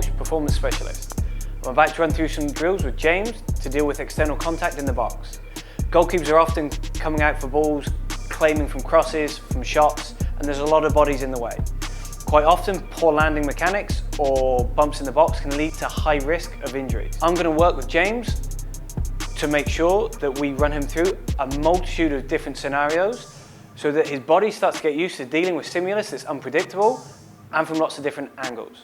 Walsh, Performance Specialist. I'm about to run through some drills with James to deal with external contact in the box. Goalkeepers are often coming out for balls, claiming from crosses, from shots, and there's a lot of bodies in the way. Quite often, poor landing mechanics or bumps in the box can lead to high risk of injuries. I'm going to work with James to make sure that we run him through a multitude of different scenarios so that his body starts to get used to dealing with stimulus that's unpredictable and from lots of different angles.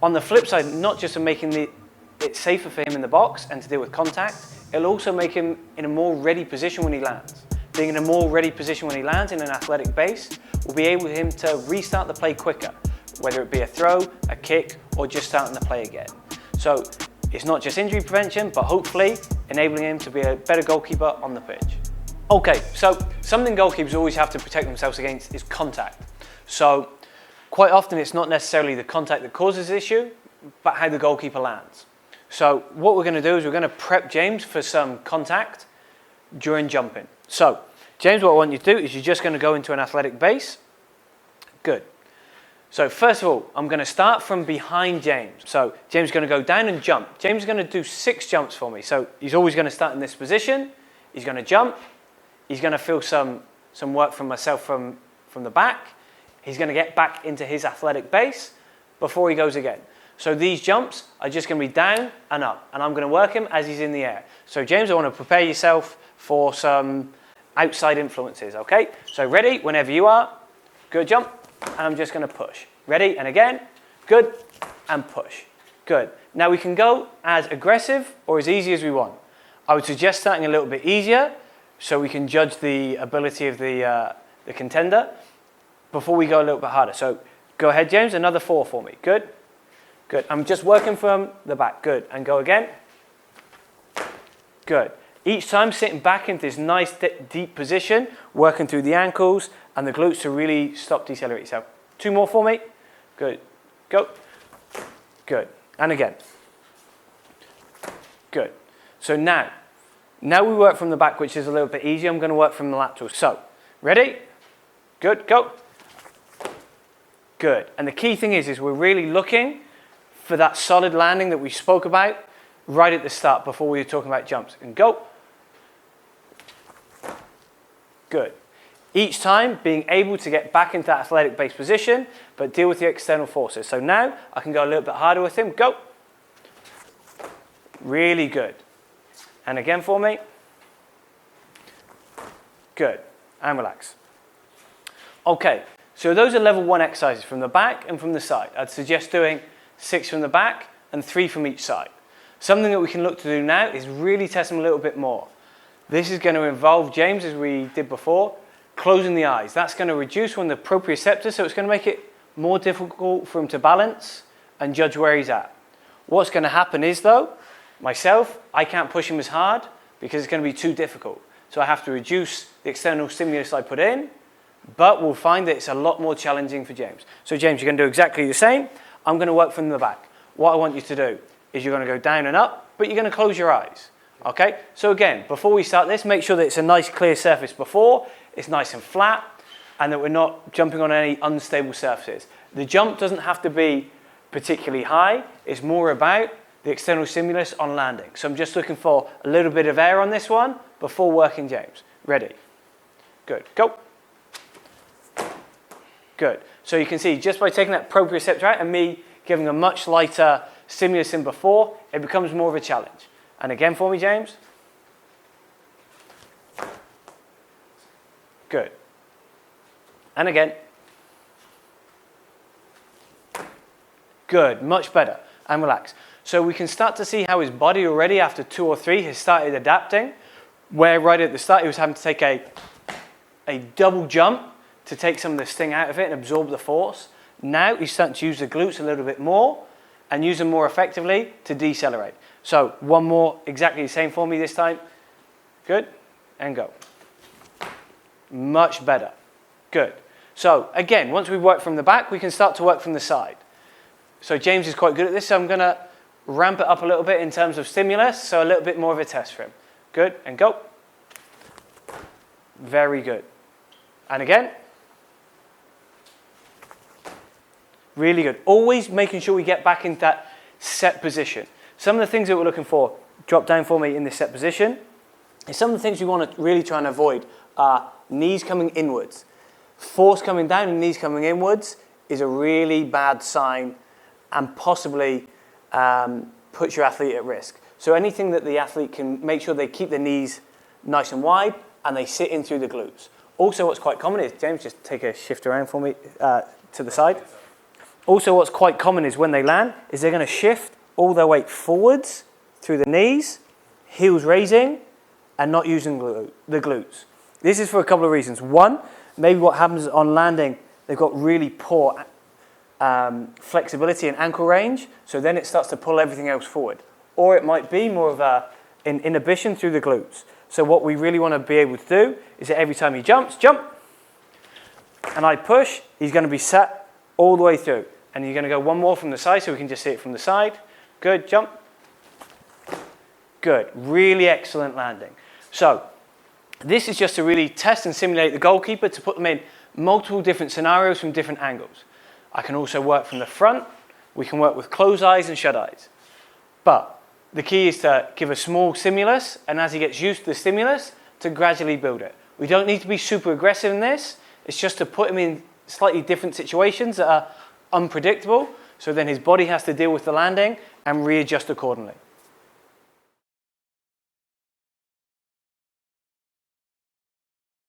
On the flip side, not just of making it safer for him in the box and to deal with contact, it'll also make him in a more ready position when he lands. Being in a more ready position when he lands in an athletic base will be able for him to restart the play quicker, whether it be a throw, a kick, or just starting the play again. So it's not just injury prevention, but hopefully enabling him to be a better goalkeeper on the pitch. Okay, so something goalkeepers always have to protect themselves against is contact. So quite often it's not necessarily the contact that causes the issue, but how the goalkeeper lands. So what we're going to do is we're going to prep James for some contact during jumping. So James, what I want you to do is you're just going to go into an athletic base. Good. So first of all, I'm going to start from behind James. So James is going to go down and jump. James is going to do 6 jumps for me. So he's always going to start in this position. He's going to jump. He's going to feel some work from myself from the back. He's going to get back into his athletic base before he goes again. So these jumps are just going to be down and up, and I'm going to work him as he's in the air. So James, I want to prepare yourself for some outside influences, okay? So ready, whenever you are, good jump, and I'm just going to push. Ready, and again, good, and push. Good. Now we can go as aggressive or as easy as we want. I would suggest starting a little bit easier so we can judge the ability of the contender before we go a little bit harder. So go ahead, James, another 4 for me. Good. Good. I'm just working from the back. Good. And go again. Good. Each time sitting back into this nice deep position, working through the ankles and the glutes to really stop, decelerate yourself. 2 more for me. Good. Go. Good. And again. Good. So now we work from the back, which is a little bit easier. I'm going to work from the laterals. So, ready? Good. Go. Good. And the key thing is we're really looking for that solid landing that we spoke about right at the start before we were talking about jumps. And go. Good. Each time being able to get back into that athletic base position, but deal with the external forces. So now I can go a little bit harder with him. Go. Really good. And again for me. Good. And relax. Okay. So those are level 1 exercises from the back and from the side. I'd suggest doing 6 from the back and 3 from each side. Something that we can look to do now is really test them a little bit more. This is going to involve, James, as we did before, closing the eyes. That's going to reduce one of the proprioceptors, so it's going to make it more difficult for him to balance and judge where he's at. What's going to happen is, though, myself, I can't push him as hard because it's going to be too difficult. So I have to reduce the external stimulus I put in, but we'll find that it's a lot more challenging for James. So James, you're going to do exactly the same. I'm going to work from the back. What I want you to do is you're going to go down and up, but you're going to close your eyes. Okay? So again, before we start this, make sure that it's a nice clear surface before, it's nice and flat, and that we're not jumping on any unstable surfaces. The jump doesn't have to be particularly high. It's more about the external stimulus on landing. So I'm just looking for a little bit of air on this one before working James. Ready? Good. Go. Good. So you can see just by taking that proprioceptor out and me giving a much lighter stimulus than before, it becomes more of a challenge. And again for me, James. Good. And again. Good. Much better. And relax. So we can start to see how his body already after 2 or 3 has started adapting, where right at the start he was having to take a double jump to take some of the sting out of it and absorb the force. Now he's starting to use the glutes a little bit more and use them more effectively to decelerate. So 1 more, exactly the same for me this time. Good. And go. Much better. Good. So again, once we've worked from the back, we can start to work from the side. So James is quite good at this, so I'm going to ramp it up a little bit in terms of stimulus, so a little bit more of a test for him. Good. And go. Very good. And again. Really good. Always making sure we get back into that set position. Some of the things that we're looking for, drop down for me in this set position, is some of the things we want to really try and avoid are knees coming inwards. Force coming down and knees coming inwards is a really bad sign and possibly puts your athlete at risk. So anything that the athlete can make sure they keep their knees nice and wide and they sit in through the glutes. Also what's quite common is, James, just take a shift around for me to the side. Also what's quite common is when they land is they're going to shift all their weight forwards through the knees, heels raising and not using the glutes. This is for a couple of reasons. One, maybe what happens on landing, they've got really poor flexibility and ankle range, so then it starts to pull everything else forward. Or it might be more of an inhibition through the glutes. So what we really want to be able to do is that every time he jumps, jump, and I push, he's going to be sat all the way through. And you're going to go one more from the side so we can just see it from the side. Good, jump. Good, really excellent landing. So this is just to really test and simulate the goalkeeper to put them in multiple different scenarios from different angles. I can also work from the front. We can work with closed eyes and shut eyes. But the key is to give a small stimulus, and as he gets used to the stimulus, to gradually build it. We don't need to be super aggressive in this. It's just to put him in slightly different situations that are unpredictable, so then his body has to deal with the landing and readjust accordingly.